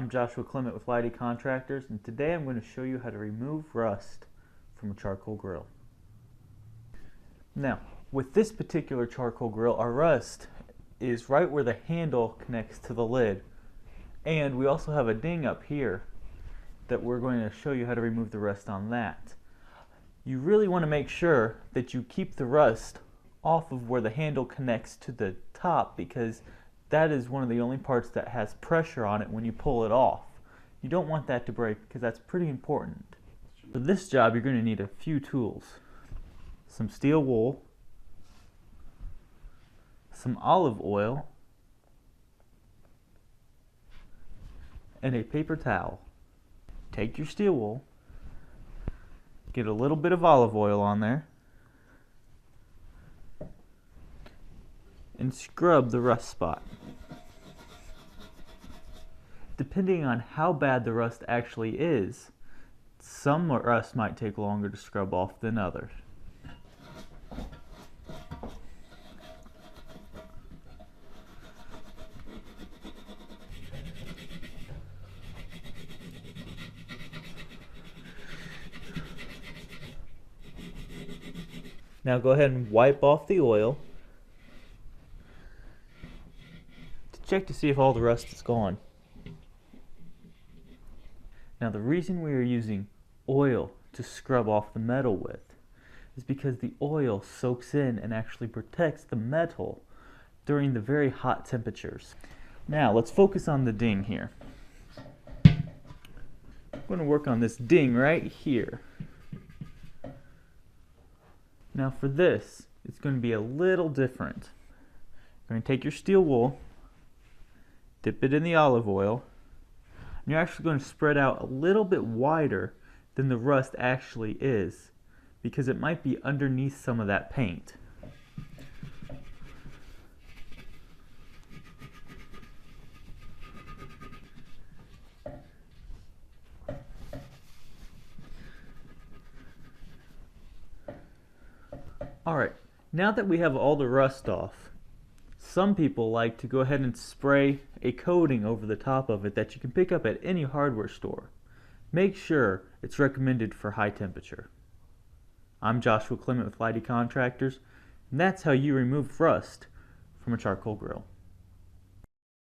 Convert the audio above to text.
I'm Joshua Clement with Leidy Contractors, and today I'm going to show you how to remove rust from a charcoal grill. Now, with this particular charcoal grill, our rust is right where the handle connects to the lid, and we also have a ding up here that we're going to show you how to remove the rust on that. You really want to make sure that you keep the rust off of where the handle connects to the top, because that is one of the only parts that has pressure on it when you pull it off. You don't want that to break because that's pretty important. For this job, you're going to need a few tools. Some steel wool, some olive oil, and a paper towel. Take your steel wool, get a little bit of olive oil on there, and scrub the rust spot. Depending on how bad the rust actually is, some rust might take longer to scrub off than others. Now go ahead and wipe off the oil to check to see if all the rust is gone. Now the reason we are using oil to scrub off the metal with is because the oil soaks in and actually protects the metal during the very hot temperatures. Now let's focus on the ding here. I'm going to work on this ding right here. Now for this, it's going to be a little different. You're going to take your steel wool, dip it in the olive oil, and you're actually going to spread out a little bit wider than the rust actually is, because it might be underneath some of that paint. Alright, now that we have all the rust off, some people like to go ahead and spray a coating over the top of it that you can pick up at any hardware store. Make sure it's recommended for high temperature. I'm Joshua Clement with Leidy Contractors, and that's how you remove rust from a charcoal grill.